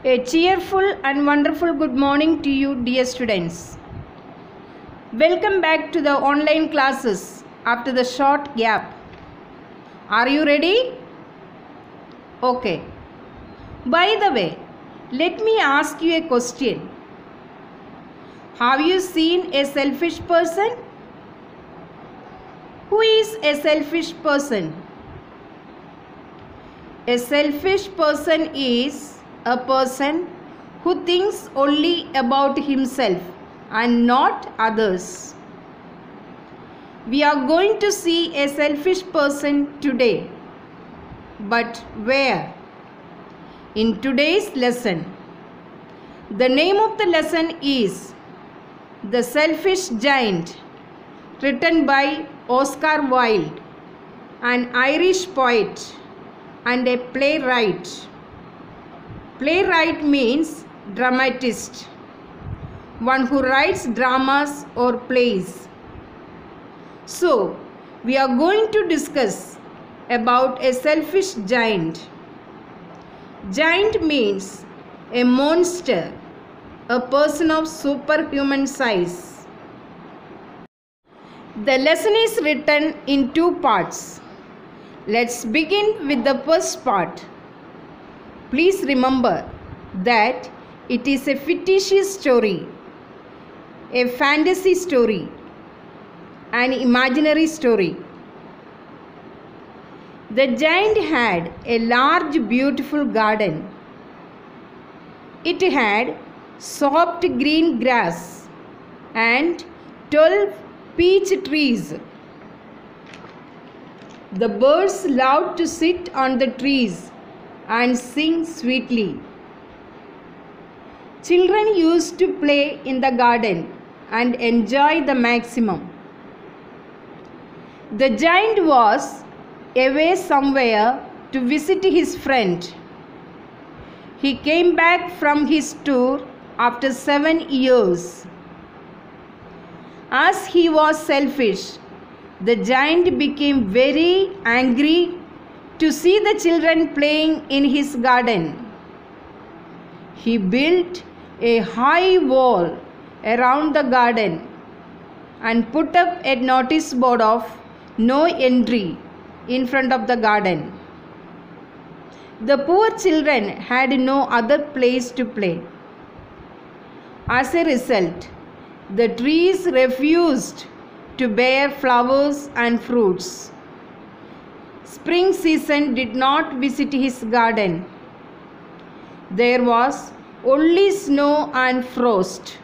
A cheerful and wonderful good morning to you, dear students. Welcome back to the online classes after the short gap. Are you ready? Okay. By the way, let me ask you a question. Have you seen a selfish person? Who is a selfish person? A selfish person is a person who thinks only about himself and not others. We are going to see a selfish person today. But where? In today's lesson. The name of the lesson is The Selfish Giant, written by Oscar Wilde, an Irish poet and a playwright. Playwright means dramatist, one who writes dramas or plays. So, we are going to discuss about a selfish giant. Giant means a monster, a person of superhuman size. The lesson is written in two parts. Let's begin with the first part. Please remember that it is a fictitious story, a fantasy story, an imaginary story. The giant had a large, beautiful garden. It had soft green grass and 12 peach trees. The birds loved to sit on the trees and sing sweetly. Children used to play in the garden and enjoy the maximum. The giant was away somewhere to visit his friend. He came back from his tour after 7 years. As he was selfish, the giant became very angry to see the children playing in his garden. He built a high wall around the garden and put up a notice board of no entry in front of the garden. The poor children had no other place to play. As a result, the trees refused to bear flowers and fruits. Spring season did not visit his garden. There was only snow and frost.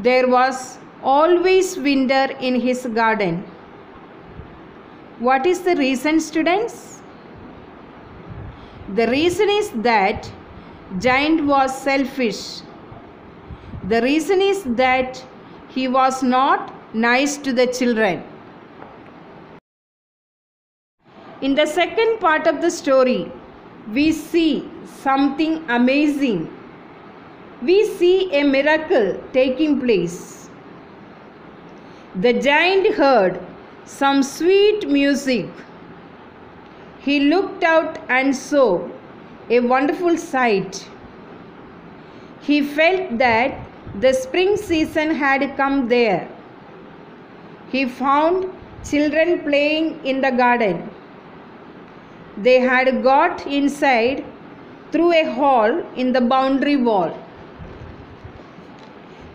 There was always winter in his garden. What is the reason, students? The reason is that giant was selfish. The reason is that he was not nice to the children. In the second part of the story, we see something amazing. We see a miracle taking place. The giant heard some sweet music. He looked out and saw a wonderful sight. He felt that the spring season had come there. He found children playing in the garden. They had got inside through a hole in the boundary wall.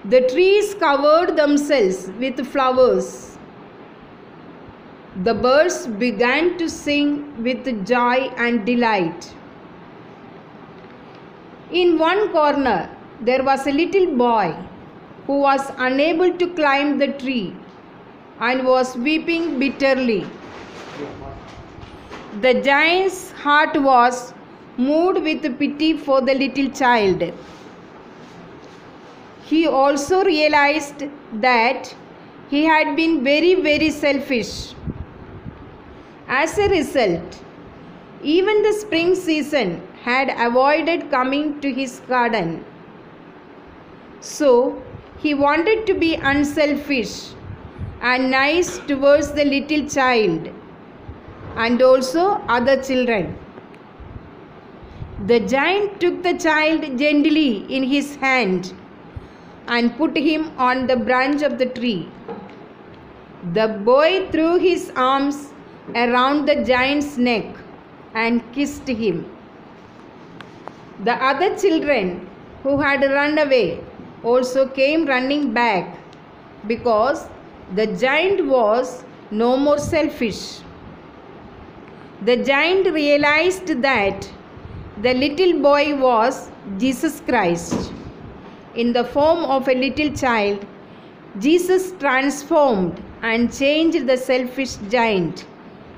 The trees covered themselves with flowers. The birds began to sing with joy and delight. In one corner, there was a little boy who was unable to climb the tree and was weeping bitterly. The giant's heart was moved with pity for the little child. He also realized that he had been very selfish. As a result, even the spring season had avoided coming to his garden. So, he wanted to be unselfish and nice towards the little child and also other children. The giant took the child gently in his hand and put him on the branch of the tree. The boy threw his arms around the giant's neck and kissed him. The other children who had run away also came running back because the giant was no more selfish. The giant realized that the little boy was Jesus Christ. In the form of a little child, Jesus transformed and changed the selfish giant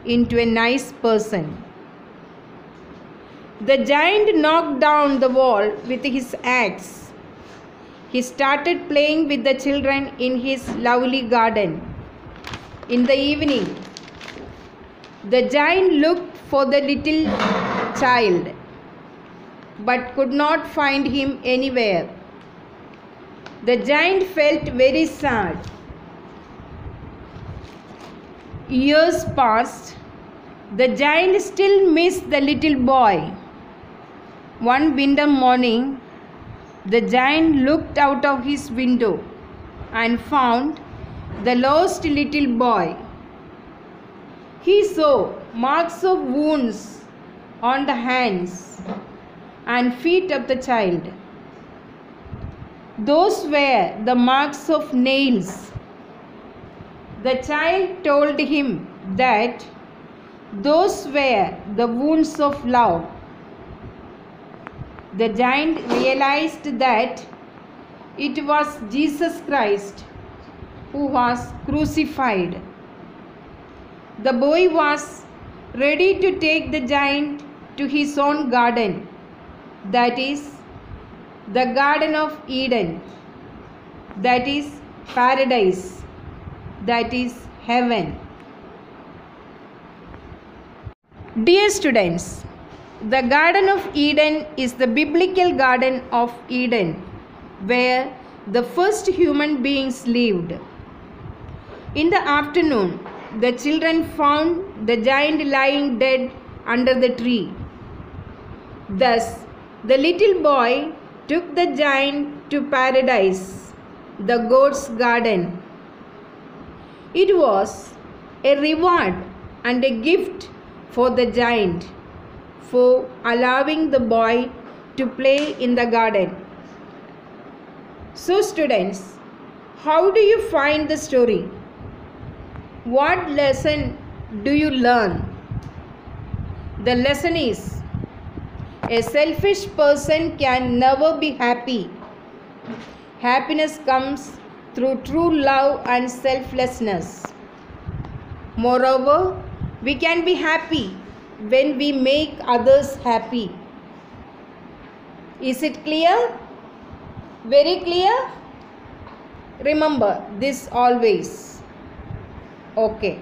into a nice person. The giant knocked down the wall with his axe. He started playing with the children in his lovely garden. In the evening, the giant looked for the little child but could not find him anywhere. The giant felt very sad. Years passed. The giant still missed the little boy. One winter morning, the giant looked out of his window and found the lost little boy. He saw marks of wounds on the hands and feet of the child. Those were the marks of nails. The child told him that those were the wounds of love. The giant realized that it was Jesus Christ who was crucified. The boy was ready to take the giant to his own garden, that is, the Garden of Eden, that is, paradise, that is, heaven. Dear students, the Garden of Eden is the biblical Garden of Eden where the first human beings lived. In the afternoon, the children found the giant lying dead under the tree. Thus, the little boy took the giant to paradise, the God's garden. It was a reward and a gift for the giant for allowing the boy to play in the garden. So students, how do you find the story? What lesson do you learn? The lesson is, a selfish person can never be happy. Happiness comes through true love and selflessness. Moreover, we can be happy when we make others happy. Is it clear? Very clear? Remember this always. Okay.